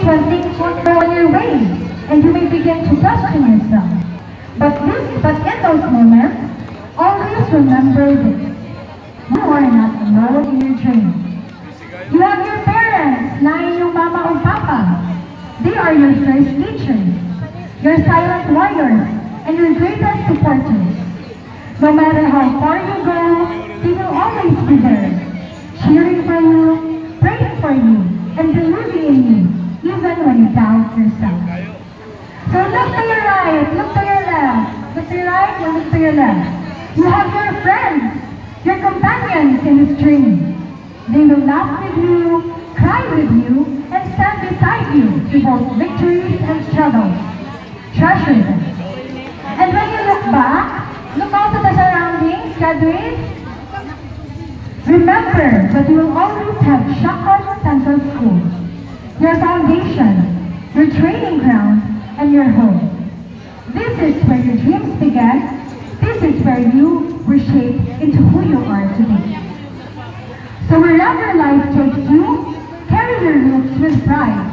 when things won't go on your way, and you may begin to question yourself. But in those moments, always remember this. You are not alone in your dream. You have your parents, na inyong mama or papa. They are your first teachers, your silent warriors, and your greatest supporters. No matter how far you go, they will always be there, cheering for you, praying for you, and believing in you, even when you doubt yourself. So look to your right, look to your left, look to your right, and look to your left. You have your friends, your companions in this journey. They will laugh with you, cry with you, and stand beside you through both victories and struggles. Treasure them. And when you look back, look out at the surroundings, graduates. Remember that you will always have Shakon Central School, your foundation, your training ground, and your home. This is where your dreams began. This is where you were shaped into who you are today. So wherever life takes you, carry your roots with pride,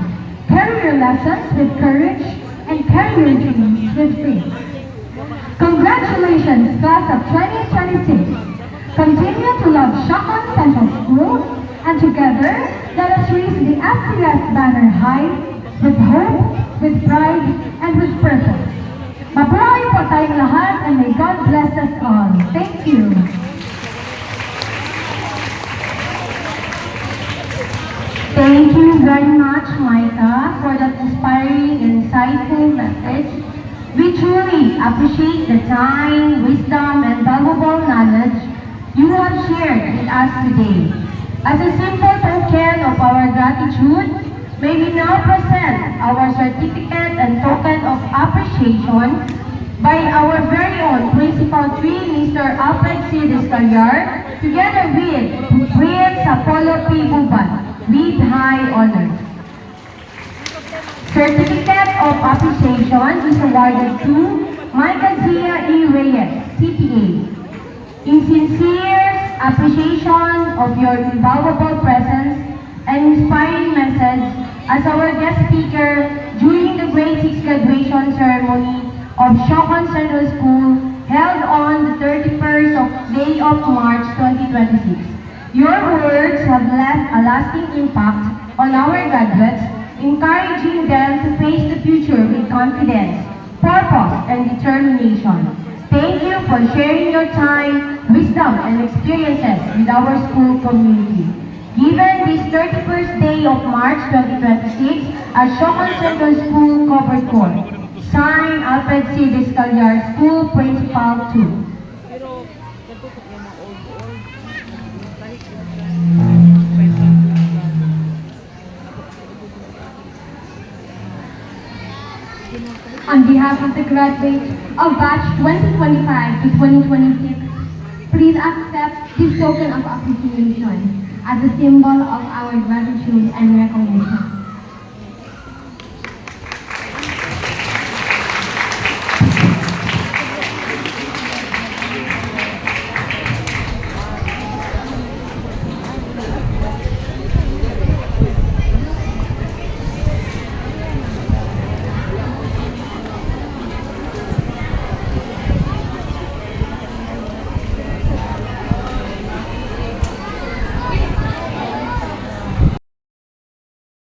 carry your lessons with courage, and carry your dreams with faith. Congratulations, class of 2026. Continue to love Shakon Central School, and together, let us raise the SCS banner high with hope, with pride, and with purpose. Mabuhay po tayong lahat, and may God bless us all. Thank you. Thank you very much, Micah, for that inspiring, insightful message. We truly appreciate the time, wisdom, and valuable knowledge you have shared with us today. As a simple token of our gratitude, may we now present our certificate and token of appreciation by our very own Principal 3, Mr. Alfred C. Descalliar, together with Prince Apollo P. Buban, with high honor. Certificate of appreciation is awarded to Micah Zia E. Reyes, CPA. In sincere appreciation of your invaluable presence and inspiring message as our guest speaker during the Grade 6 graduation ceremony of Shakon Central School held on the 31st day of March 2026. Your words have left a lasting impact on our graduates, encouraging them to face the future with confidence, purpose, and determination. Thank you for sharing your time, wisdom, and experiences with our school community. Given this 31st day of March 2026 at Shakon Central School Covered Court, signed Alfred C. Descalliar, School Principal 2. On behalf of the graduates of batch 2025 to 2026, please accept this token of appreciation as a symbol of our gratitude and recognition.